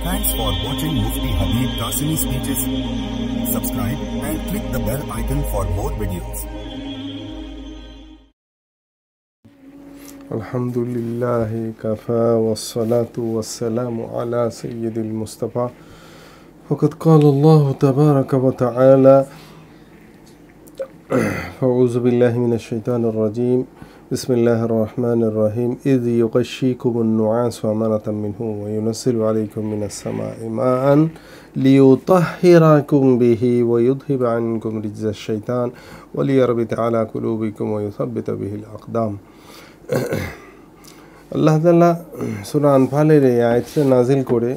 Thanks for watching Mufti Habib Qasimi speeches. Subscribe and click the bell icon for more videos. Alhamdulillahi kafa wassalatu wassalamu ala sayyidil Mustafa. Faqad qala Allah tabaraka wa ta'ala A'udhu billahi minash shaitanir rajim. Bismillahir rahmanir rahim. Idh yughashshikumun nu'asu amanatan minhu wa yunazzilu alaykum minas sama'i ma'an liyutahhirakum bihi wa yudhhiba 'ankum rijzash shaitan wa liyarbita 'ala qulubikum wa yuthabbita bihi al-aqdam. আল্লাহ তাআলা সূরা আনফালের এই আয়াতটা নাজিল করে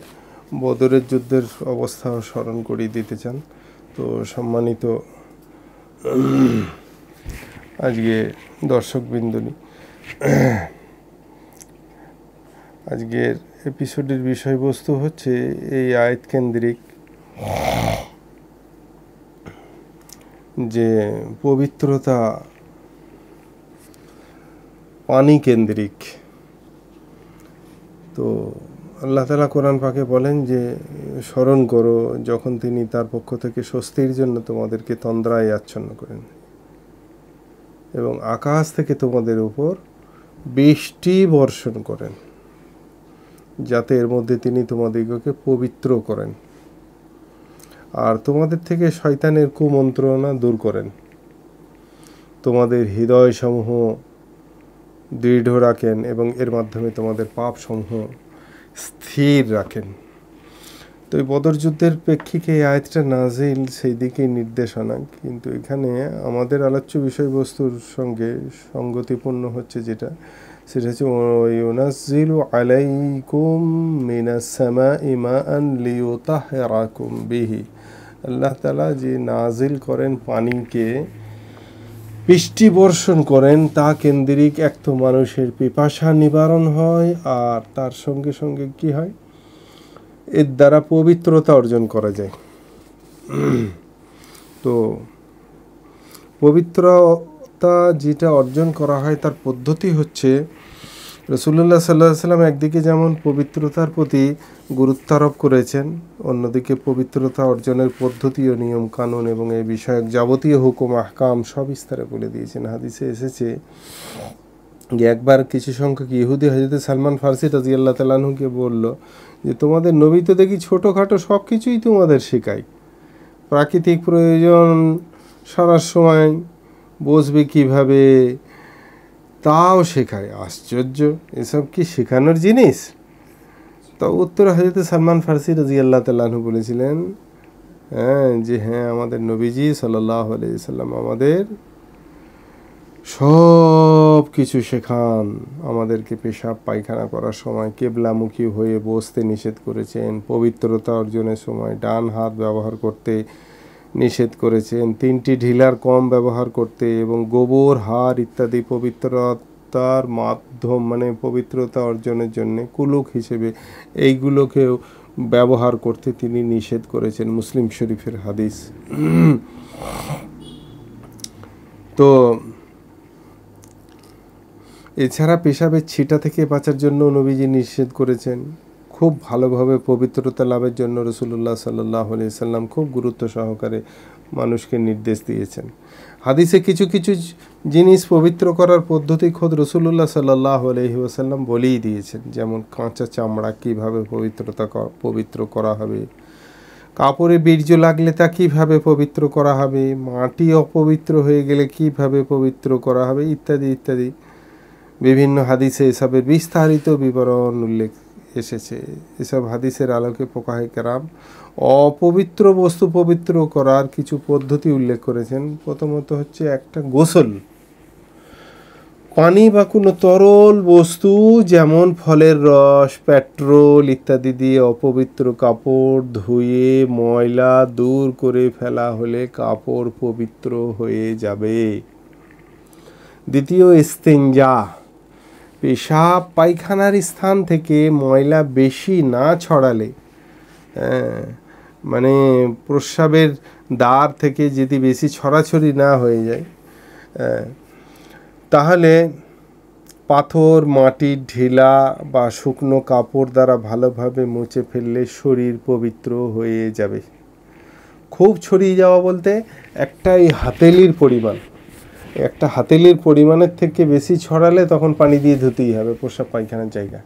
বদরের যুদ্ধের অবস্থা স্মরণ করিয়ে দিতে চান। তো সম্মানিত আজকে দর্শকবৃন্দনী, আজকের এপিসোডের বিষয়বস্তু হচ্ছে এই আয়াত কেন্দ্রিক যে পবিত্রতা পানি কেন্দ্রিক। তো আল্লাহ তাআলা কোরআন পাকে বলেন যে স্মরণ করো যখন তিনি তার পক্ষ থেকে স্বস্তির জন্য তোমাদেরকে তন্দ্রায় আচ্ছন্ন করেন এবং আকাশ থেকে তোমাদের উপর বৃষ্টি বর্ষণ করেন, যাতে এর মধ্যে তিনি তোমাদিগকে পবিত্র করেন আর তোমাদের থেকে শয়তানের কুমন্ত্রণা দূর করেন, তোমাদের হৃদয়সমূহ দৃঢ় রাখেন এবং এর মাধ্যমে তোমাদের পাপসমূহ স্থির রাখেন। তো এই বদর যুদ্ধের প্রেক্ষিতে এই আয়াতটা নাজিল সেই দিকেই নির্দেশনা, কিন্তু এখানে আমাদের আলোচ্য বিষয়বস্তুর সঙ্গে সঙ্গতিপূর্ণ হচ্ছে সেটা হচ্ছে ওয়ায়ুনাজ্জিলু আলাইকুম মিনাস সামাই মাআন লিয়ুতাহহিরাকুম বিহি। আল্লাহ তাআলা যে নাজিল করেন পানিকে, বৃষ্টি বর্ষণ করেন, তা কেন্দ্রিক এক তো মানুষের পিপাসা নিবারণ হয় আর তার সঙ্গে সঙ্গে কি হয়, এর দ্বারা পবিত্রতা অর্জন করা যায়। তো পবিত্রতা যেটা অর্জন করা হয় তার পদ্ধতি হচ্ছে রাসূলুল্লাহ সাল্লাল্লাহু আলাইহি ওয়াসাল্লাম একদিকে যেমন পবিত্রতার প্রতি গুরুত্ব আরোপ করেছেন, অন্যদিকে পবিত্রতা অর্জনের পদ্ধতি ও নিয়ম কানুন এবং এই বিষয়ক যাবতীয় হুকুম আহকাম সব বিস্তারে বলে দিয়েছেন। হাদিসে এসেছে যে একবার কিছু সংখ্যক ইহুদি হযরত সালমান ফারসি রাদিয়াল্লাহু তাআলা আনহুকে বলল যে তোমাদের নবী তো দেখি ছোটোখাটো সব কিছুই তোমাদের শেখায়, প্রাকৃতিক প্রয়োজন সারার সময় বসবে কিভাবে তাও শেখায়, আশ্চর্য, এসব কি শেখানোর জিনিস? তো উত্তরে হযরত সালমান ফারসি রাদিয়াল্লাহু তাআলা আনহু বলেছিলেন হ্যাঁ আমাদের নবীজি সাল্লাল্লাহু আলাইহি সাল্লাম আমাদের সব কিছু শেখান। আমাদেরকে পেশাব পায়খানা করার সময় কেবলামুখী হয়ে বসতে নিষেধ করেছেন, পবিত্রতা অর্জনের সময় ডান হাত ব্যবহার করতে নিষেধ করেছেন, 3টি ঢিলার কম ব্যবহার করতে এবং গোবর হাড় ইত্যাদি পবিত্রতার মাধ্যম মানে পবিত্রতা অর্জনের জন্য কুলুক হিসেবে এইগুলোকেও ব্যবহার করতে তিনি নিষেধ করেছেন। মুসলিম শরীফের হাদিস। তো এছাড়া পেশাবের ছিটা থেকে বাঁচার জন্য নবীজি নিষেধ করেছেন। খুব ভালোভাবে পবিত্রতা লাভের জন্য রাসূলুল্লাহ সাল্লাল্লাহু আলাইহি সাল্লাম খুব গুরুত্ব সহকারে মানুষকে নির্দেশ দিয়েছেন। হাদিসে কিছু কিছু জিনিস পবিত্র করার পদ্ধতি খোদ রাসূলুল্লাহ সাল্লাল্লাহু আলাইহি ওয়াসাল্লাম বলেই দিয়েছেন, যেমন কাঁচা চামড়া কীভাবে পবিত্র করা হবে, কাপড়ে বীর্য লাগলে তা কীভাবে পবিত্র করা হবে, মাটি অপবিত্র হয়ে গেলে কীভাবে পবিত্র করা হবে ইত্যাদি ইত্যাদি বিভিন্ন হাদিসে এসবের বিস্তারিত বিবরণ উল্লেখ এসেছে। এসব হাদিসের আলোকে ফুকাহে কেরাম অপবিত্র বস্তু পবিত্র করার কিছু পদ্ধতি উল্লেখ করেছেন। প্রথমত হচ্ছে একটা গোসল, পানি বা কোনো তরল বস্তু যেমন ফলের রস, পেট্রোল ইত্যাদি দিয়ে অপবিত্র কাপড় ধুয়ে ময়লা দূর করে ফেলা হলে কাপড় পবিত্র হয়ে যাবে। দ্বিতীয় ইস্তেঞ্জা, পেশাব পায়খানার স্থান থেকে ময়লা বেশি না ছড়ালে, মানে প্রস্রাবের দ্বার থেকে যদি বেশি ছড়াছড়ি না হয়ে যায় তাহলে পাথর, মাটির ঢিলা বা শুকনো কাপড় দ্বারা ভালোভাবে মুছে ফেললে শরীর পবিত্র হয়ে যাবে। খুব ছড়িয়ে যাওয়া বলতে একটা এই হাতেলির পরিমাণ, একটা হাতেলির পরিমাণের থেকে বেশি ছড়ালে তখন পানি দিয়ে ধুতেই হবে প্রস্রাব পায়খানার জায়গা।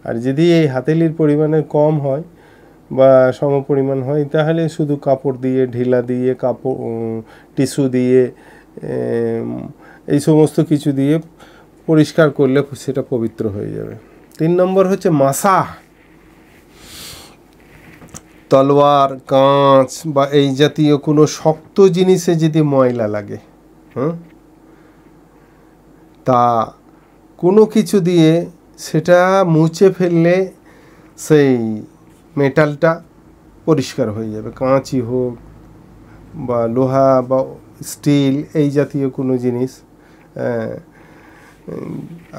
আর যদি এই হাতেলির পরিমাণের কম হয় বা সম পরিমাণ হয় তাহলে শুধু কাপড় দিয়ে, ঢিলা দিয়ে, কাপড়, টিস্যু দিয়ে, এই সমস্ত কিছু দিয়ে পরিষ্কার করলে সেটা পবিত্র হয়ে যাবে। 3 নম্বর হচ্ছে মাসাহ। তলোয়ার, কাঁচ বা এই জাতীয় কোনো শক্ত জিনিসে যদি ময়লা লাগে, তা কোনো কিছু দিয়ে সেটা মুছে ফেললে সেই মেটালটা পরিষ্কার হয়ে যাবে। কাঁচই হোক বা লোহা বা স্টিল, এই জাতীয় কোনো জিনিস।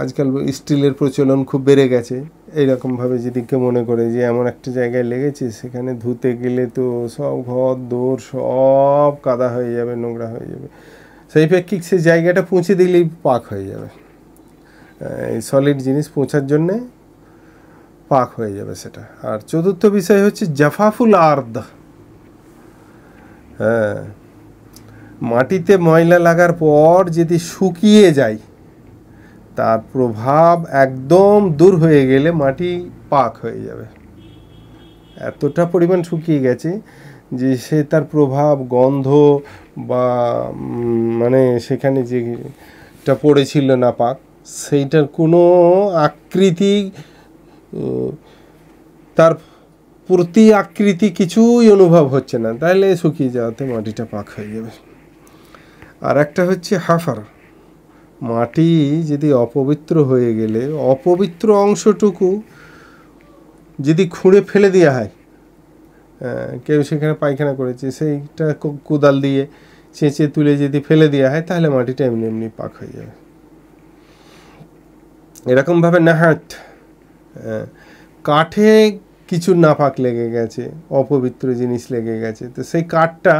আজকাল স্টিলের প্রচলন খুব বেড়ে গেছে। এইরকমভাবে যদি কেউ মনে করে যে এমন একটা জায়গায় লেগেছে সেখানে ধুতে গেলে তো সব ঘর দৌড় সব কাদা হয়ে যাবে, নোংরা হয়ে যাবে, সেই প্রেক্ষিক সেই জায়গাটা পুঁছে দিলেই পাক হয়ে যাবে। এই সলিড জিনিস পৌঁছার জন্যে পাক হয়ে যাবে সেটা। আর চতুর্থ বিষয় হচ্ছে জাফাফুল আর্দ। মাটিতে ময়লা লাগার পর যদি শুকিয়ে যায়, তার প্রভাব একদম দূর হয়ে গেলে মাটি পাক হয়ে যাবে। এতটা পরিমাণ শুকিয়ে গেছে যে সে তার প্রভাব, গন্ধ বা মানে সেখানে যেটা পড়েছিল না পাক, সেইটার কোনো আকৃতি, তার প্রতি আকৃতি কিছুই অনুভব হচ্ছে না, তাহলে শুকিয়ে যাওয়াতে মাটিটা পাক হয়ে যাবে। আর একটা হচ্ছে হাফার। মাটি যদি অপবিত্র হয়ে গেলে অপবিত্র অংশটুকু যদি খুঁড়ে ফেলে দেওয়া হয়, কেউ সেখানে পায়খানা করেছে, সেইটা কোদাল দিয়ে চেঁচে তুলে যদি ফেলে দেওয়া হয় তাহলে মাটিটা এমনি এমনি পাক হয়ে যাবে। এরকমভাবে নাহাত, কাঠে কিছু নাপাক লেগে গেছে, অপবিত্র জিনিস লেগে গেছে, তো সেই কাঠটা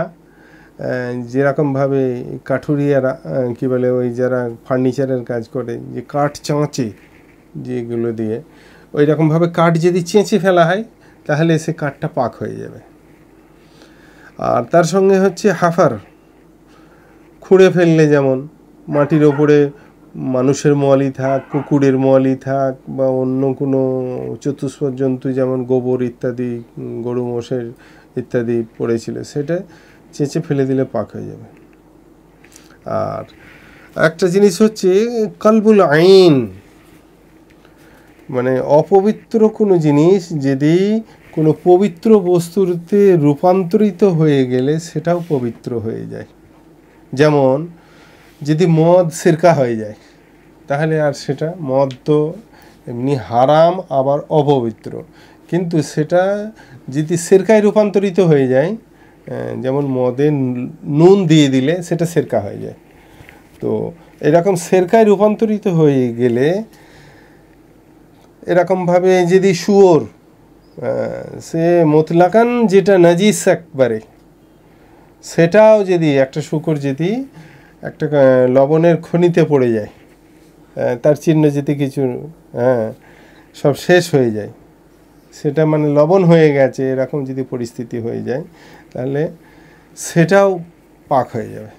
যেরকমভাবে কাঠুরিয়ারা কী বলে, ওই যারা ফার্নিচারের কাজ করে যে কাঠ চাঁচে যেগুলো দিয়ে, ওই রকমভাবে কাঠ যদি চেঁচে ফেলা হয় তাহলে সে কাঠটা পাক হয়ে যাবে। আর তার সঙ্গে হচ্ছে হাফার, খুঁড়ে ফেললে যেমন মাটির ওপরে মানুষের মলই থাক, কুকুরের মলই থাক বা অন্য কোনো চতুষ্পদ জন্তু যেমন গোবর ইত্যাদি, গরু মোষের ইত্যাদি পড়েছিল, সেটা চেঁচে ফেলে দিলে পাক হয়ে যাবে। আর একটা জিনিস হচ্ছে কলবুল আইন, মানে অপবিত্র কোনো জিনিস যদি কোনো পবিত্র বস্তুতে রূপান্তরিত হয়ে গেলে সেটাও পবিত্র হয়ে যায়। যেমন যদি মদ সিরকা হয়ে যায়, তাহলে আর সেটা, মদ তো এমনি হারাম আবার অপবিত্র, কিন্তু সেটা যদি সিরকায় রূপান্তরিত হয়ে যায়, যেমন মদে নুন দিয়ে দিলে সেটা সিরকা হয়ে যায়, তো এরকম সিরকায় রূপান্তরিত হয়ে গেলে এরকমভাবে যদি শুয়োর, সে মতলাকান যেটা নাজিস একবারে, সেটাও যদি একটা শুকর যদি একটা লবণের খনিতে পড়ে যায়, তার চিহ্ন যদি কিছু সব শেষ হয়ে যায়, সেটা মানে লবণ হয়ে গেছে, এরকম যদি পরিস্থিতি হয়ে যায় তাহলে সেটাও পাক হয়ে যাবে।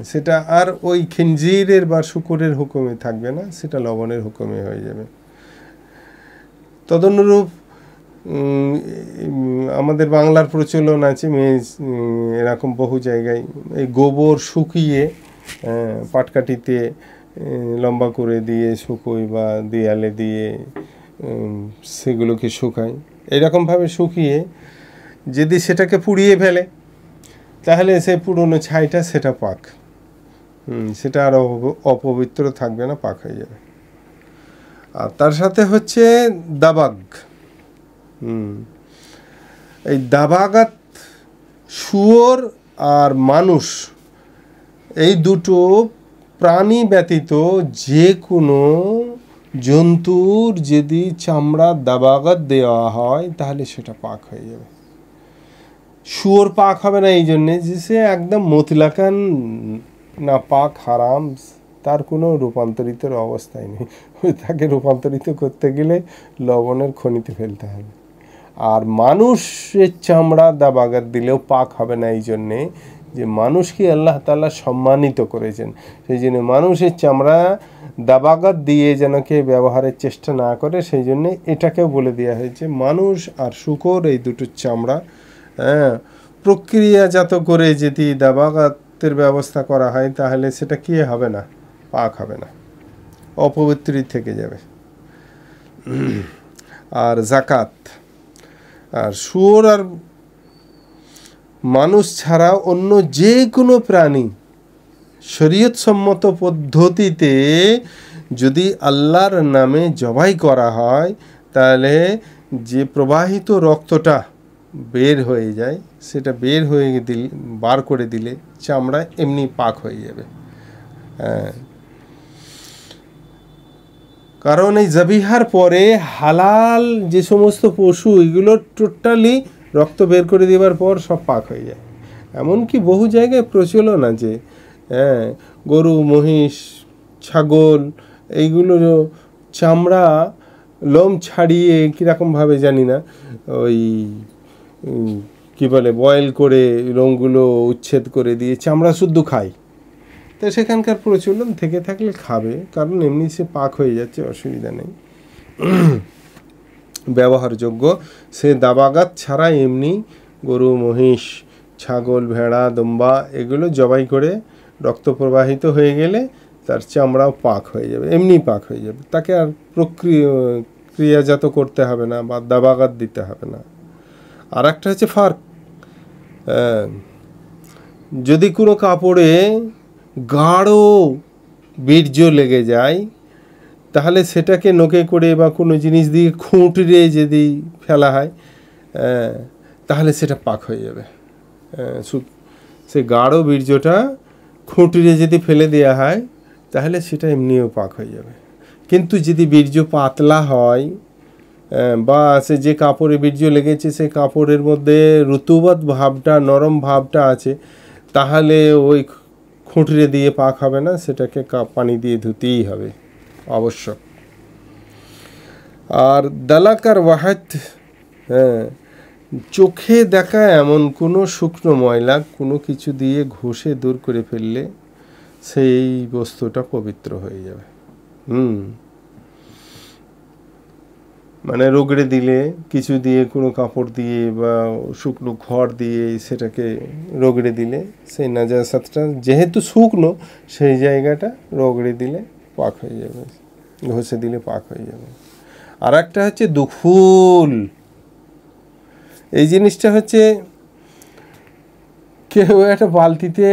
সেটা আর ওই খিনজিরের বা শুকরের হুকুমে থাকবে না, সেটা লবণের হুকুমে হয়ে যাবে। তদনুরূপ আমাদের বাংলার প্রচলন আছে, এরকম বহু জায়গায় এই গোবর শুকিয়ে পাটকাঠিতে লম্বা করে দিয়ে শুকোই বা দেয়ালে দিয়ে সেগুলোকে শুকাই। এরকমভাবে শুকিয়ে যদি সেটাকে পুড়িয়ে ফেলে তাহলে সে পুরনো ছাইটা সেটা পাক, সেটা আর অপবিত্র থাকবে না, পাক হয়ে যাবে। আর তার সাথে হচ্ছে দাবাগ। এই দাবাগাত শুয়োর আর মানুষ, এই দুটো প্রাণী ব্যতীত যে কোনো জন্তুর যদি চামড়ার দাবাগাত দেওয়া হয় তাহলে সেটা পাক হয়ে যাবে। শুয়োর পাক হবে না এই জন্যে যে সে একদম মতলাকান না পাক, হারাম, তার কোনো রূপান্তরিতের অবস্থাই নেই। তাকে রূপান্তরিত করতে গেলে লবণের খনিতে ফেলতে হবে। আর মানুষের চামড়া দাবাগাত দিলেও পাক হবে না, এই জন্যে যে মানুষকে আল্লাহ তাআলা সম্মানিত করেছেন, সেই জন্য মানুষের চামড়া দাবাগাত দিয়ে যেন কেউ ব্যবহারের চেষ্টা না করে, সেই জন্যে এটাকেও বলে দেওয়া হয়েছে মানুষ আর শূকর এই দুটো চামড়া প্রক্রিয়াজাত করে যদি দাবাগাতের ব্যবস্থা করা হয় তাহলে সেটা কি হবে না, পাক হবে না, অপবিত্রই থেকে যাবে। আর যাকাত, আর শুয়োর আর মানুষ ছাড়া অন্য যে কোনো প্রাণী শরীয়ত সম্মত পদ্ধতিতে যদি আল্লাহর নামে জবাই করা হয় তাহলে যে প্রবাহিত রক্তটা বের হয়ে যায়, সেটা বের হয়ে দিলে, বার করে দিলে চামড়া এমনি পাক হয়ে যাবে। কারণ এই জবিহার পরে হালাল যে সমস্ত পশু, এগুলো টোটালি রক্ত বের করে দেওয়ার পর সব পাক হয়ে যায়। এমনকি বহু জায়গায় প্রচলন আছে, গরু, মহিষ, ছাগল এইগুলোর চামড়া লোম ছাড়িয়ে কীরকমভাবে জানি না, ওই কী বলে বয়েল করে লোমগুলো উচ্ছেদ করে দিয়ে চামড়া শুদ্ধ খায়। তো সেখানকার প্রচলন থেকে থাকলে খাবে, কারণ এমনি সে পাক হয়ে যাচ্ছে, অসুবিধা নেই, ব্যবহারযোগ্য। সে দাবাগাত ছাড়া এমনি গরু, মহিষ, ছাগল, ভেড়া, দম্বা এগুলো জবাই করে রক্ত প্রবাহিত হয়ে গেলে তার চামড়াও পাক হয়ে যাবে, এমনি পাক হয়ে যাবে, তাকে আর ক্রিয়াজাত করতে হবে না বা দাবাগাত দিতে হবে না। আর একটা হচ্ছে ফার্ক, যদি কোনো কাপড়ে গাঢ় বীর্য লেগে যায় তাহলে সেটাকে নখে করে বা কোনো জিনিস দিয়ে খুঁটরে যদি ফেলা হয় তাহলে সেটা পাক হয়ে যাবে। সে গাঢ় বীর্যটা খুঁটরে যদি ফেলে দেওয়া হয় তাহলে সেটা এমনিও পাক হয়ে যাবে। কিন্তু যদি বীর্য পাতলা হয় বা সে যে কাপড়ে বীর্য লেগেছে সে কাপড়ের মধ্যে ঋতুবৎ ভাবটা, নরম ভাবটা আছে, তাহলে ওই খুঁটরে দিয়ে পাক হবে না, সেটাকে পানি দিয়ে ধুতেই হবে আবশ্যক। আর দালাক আর ওয়াহাত, চোখে দেখা এমন কোনো শুকনো ময়লা কোনো কিছু দিয়ে ঘষে দূর করে ফেললে সেই বস্তুটা পবিত্র হয়ে যাবে। মানে রগড়ে দিলে কিছু দিয়ে, কোনো কাপড় দিয়ে বা শুকনো খড় দিয়ে সেটাকে রগড়ে দিলে সেই নাজাসাতটা যেহেতু শুকনো সেই জায়গাটা রগড়ে দিলে পাক হয়ে যাবে, ঘষে দিলে পাক হয়ে যাবে। আর একটা হচ্ছে দুখুল, এই জিনিসটা হচ্ছে কেউ একটা বালতিতে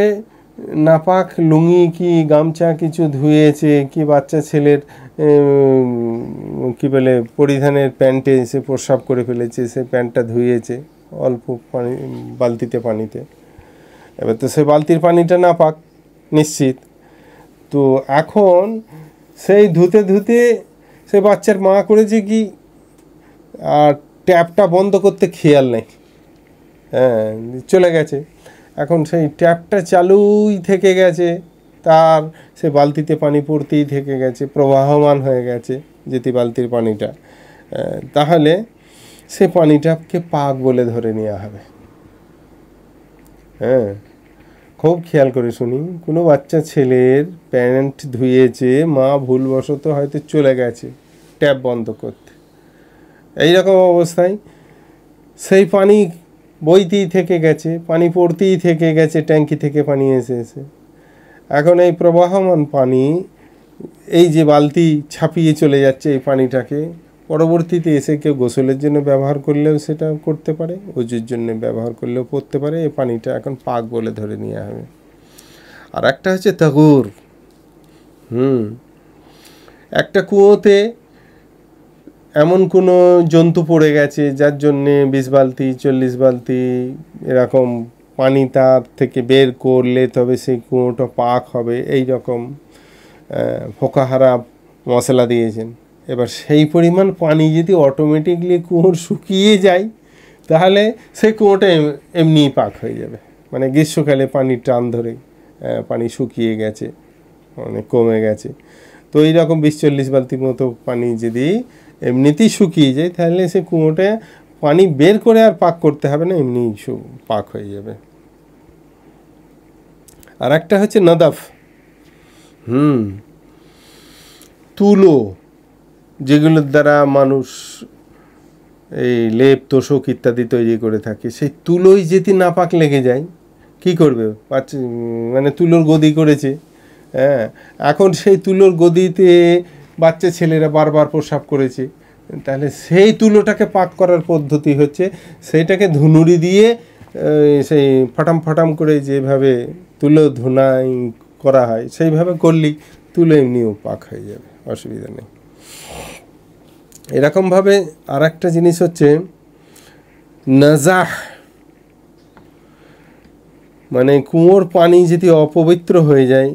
নাপাক লুঙ্গি কি গামছা কিছু ধুয়েছে, কি বাচ্চা ছেলের কি বলে পরিধানের প্যান্টে সে প্রস্রাব করে ফেলেছে, সে প্যান্টটা ধুয়েছে অল্প পানি বালতিতে পানিতে, এবার তো সে বালতির পানিটা নাপাক নিশ্চিত। তো এখন সেই ধুতে ধুতে সে বাচ্চার মা করেছে কি আর ট্যাপটা বন্ধ করতে খেয়াল নেই, চলে গেছে। এখন সেই ট্যাপটা চালুই থেকে গেছে, তার সে বালতিতে পানি পড়তেই থেকে গেছে, প্রবাহমান হয়ে গেছে যেটি বালতির পানিটা, তাহলে সে পানিটাকে পাক বলে ধরে নেওয়া হবে। খুব খেয়াল করে শুনি, কোনো বাচ্চা ছেলের প্যান্ট ধুয়েছে, মা ভুলবশত হয়তো চলে গেছে ট্যাপ বন্ধ করতে, এইরকম অবস্থায় সেই পানি বইতেই থেকে গেছে, পানি পড়তেই থেকে গেছে, ট্যাঙ্কি থেকে পানি এসে এসে। এখন এই প্রবাহমান পানি এই যে বালতি ছাপিয়ে চলে যাচ্ছে এই পানিটাকে, পরবর্তীতে এসে কেউ গোসলের জন্য ব্যবহার করলেও সেটা করতে পারে, ওজুর জন্য ব্যবহার করলেও পড়তে পারে, এই পানিটা এখন পাক বলে ধরে নেওয়া হবে। আর একটা হচ্ছে তাগুর, একটা কুয়োতে এমন কোনো জন্তু পড়ে গেছে যার জন্যে 20 বালতি 40 বালতি এরকম পানি তার থেকে বের করলে তবে সেই কুয়োটা পাক হবে, এই রকম ফোকাহারা মশলা দিয়েছেন। এবার সেই পরিমাণ পানি যদি অটোমেটিকলি কুয়োর শুকিয়ে যায় তাহলে সেই কুয়োটা এমনিই পাক হয়ে যাবে। মানে গ্রীষ্মকালে পানির টান ধরে পানি শুকিয়ে গেছে, অনেক কমে গেছে। তো এইরকম 20-40 বালতি মতো পানি যদি এমনিতেই শুকিয়ে যায়, তাহলে সে কুয়োটা পানি বের করে আর পাক করতে হবে না, এমনি পাক হয়ে যাবে। আর একটা হচ্ছে নদাফ, তুলো, যেগুলোর দ্বারা মানুষ এই লেপ তোষক ইত্যাদি তৈরি করে থাকে, সেই তুলোই যদি নাপাক লেগে যায় কি করবে? মানে তুলোর গদি করেছে, হ্যাঁ, এখন সেই তুলোর গদিতে বাচ্চা ছেলেরা বারবার প্রস্রাব করেছে, তাহলে সেই তুলোটাকে পাক করার পদ্ধতি হচ্ছে সেইটাকে ধুনুরি দিয়ে সেই ফটাম ফটাম করে যেভাবে তুলো ধুনাই করা হয় সেইভাবে করলেই তুলো এমনিও পাক হয়ে যাবে, অসুবিধা নেই। এরকমভাবে আর একটা জিনিস হচ্ছে নাজাহ, মানে কুয়োর পানি যদি অপবিত্র হয়ে যায়,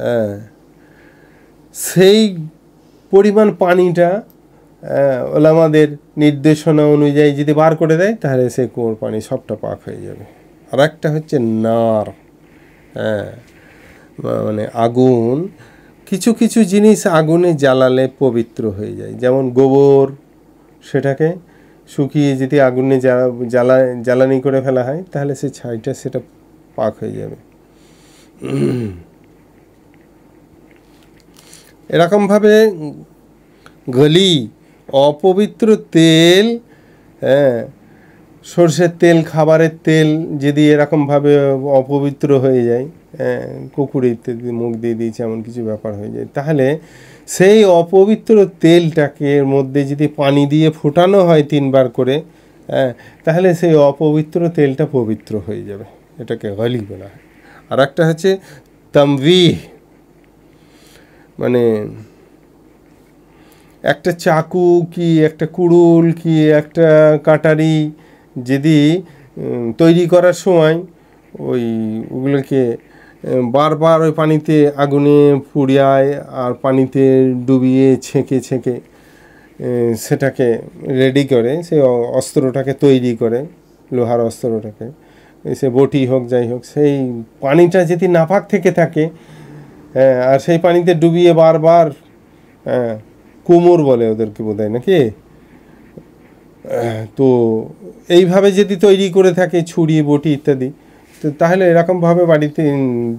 হ্যাঁ, সেই পরিমাণ পানিটা ওলামাদের নির্দেশনা অনুযায়ী যদি বার করে দেয়, তাহলে সেই কুয়োর পানি সবটা পাক হয়ে যাবে। আর একটা হচ্ছে নার, হ্যাঁ, মানে আগুন। কিছু কিছু জিনিস আগুনে জ্বালালে পবিত্র হয়ে যায়, যেমন গোবর, সেটাকে শুকিয়ে যদি আগুনে জ্বালানি করে ফেলা হয়, তাহলে সে ছাইটা সেটা পাক হয়ে যাবে। এরকমভাবে গলি, অপবিত্র তেল, হ্যাঁ, সর্ষের তেল, খাবারের তেল যদি এরকমভাবে অপবিত্র হয়ে যায়, কুকুরে ইত্যাদি মুখ দিয়ে দিয়েছে এমন কিছু ব্যাপার হয়ে যায়, তাহলে সেই অপবিত্র তেলটাকে এর মধ্যে যদি পানি দিয়ে ফোটানো হয় 3 বার করে, তাহলে সেই অপবিত্র তেলটা পবিত্র হয়ে যাবে, এটাকে গলি বলা হয়। আর একটা হচ্ছে তামবিহ, মানে একটা চাকু কি একটা কুড়ুল কি একটা কাটারি যদি তৈরি করার সময় ওগুলোকে বারবার ওই পানিতে আগুনে পুড়িয়ায় আর পানিতে ডুবিয়ে ছেঁকে ছেঁকে সেটাকে রেডি করে, সেই অস্ত্রটাকে তৈরি করে, লোহার অস্ত্রটাকে, সে বটি হোক যাই হোক, সেই পানিটা যদি নাপাক থেকে থাকে, আর সেই পানিতে ডুবিয়ে বারবার, কুমোর বলে ওদেরকে বোধহয় নাকি, তো এইভাবে যদি তৈরি করে থাকে ছুরি বটি ইত্যাদি, তো তাহলে এরকমভাবে বাড়িতে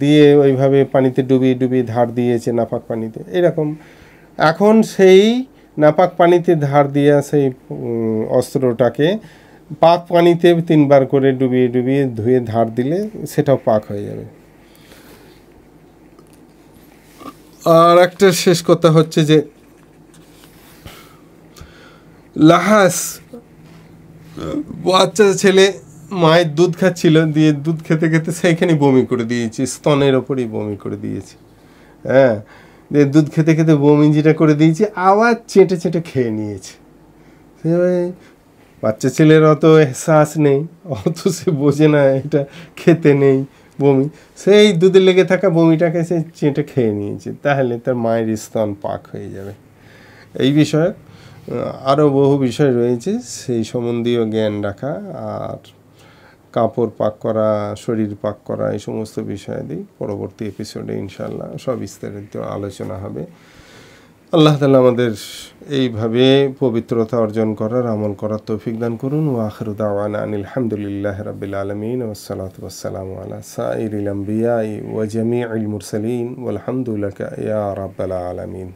দিয়ে ওইভাবে পানিতে ডুবিয়ে ডুবিয়ে ধার দিয়েছে নাপাক পানিতে, এরকম। এখন সেই নাপাক পানিতে ধার দিয়া সেই অস্ত্রটাকে পাক পানিতে 3 বার করে ডুবিয়ে ডুবিয়ে ধুয়ে ধার দিলে সেটাও পাক হয়ে যাবে। আর একটা শেষ কথা হচ্ছে যে লাহাস, বাচ্চা ছেলে মায়ের দুধ খাচ্ছিল, দিয়ে দুধ খেতে খেতে সেইখানে বমি করে দিয়েছে, স্তনের ওপরই বমি করে দিয়েছে, হ্যাঁ, দিয়ে দুধ খেতে খেতে বমি যেটা করে দিয়েছে আবার চেটে চেটে খেয়ে নিয়েছে। বাচ্চা ছেলের অত এহসাস নেই, অত সে বোঝে না এটা খেতে নেই বমি, সেই দুধে লেগে থাকা বমিটাকে সে চেটে খেয়ে নিয়েছে, তাহলে তার মায়ের স্তন পাক হয়ে যাবে। এই বিষয়ে আরও বহু বিষয় রয়েছে, সেই সম্বন্ধীয় জ্ঞান রাখা, আর কাপড় পাক করা, শরীর পাক করা, এই সমস্ত বিষয়াদি পরবর্তী এপিসোডে ইনশাআল্লাহ সব বিস্তারিত আলোচনা হবে। আল্লাহ তাআলা আমাদের এইভাবে পবিত্রতা অর্জন করার, আমল করার তৌফিক দান করুন। ওয়া আখিরু দাওয়ানা আনিল হামদুলিল্লাহি রাব্বিল আলামিন ওয়া সলাতু ওয়াস সালামু আলা সাইরিল আমবিয়া ওয়া জামিউল মুরসালিন ওয়াল হামদুলিল্লাহি ইয়া রাব্বাল আলামিন।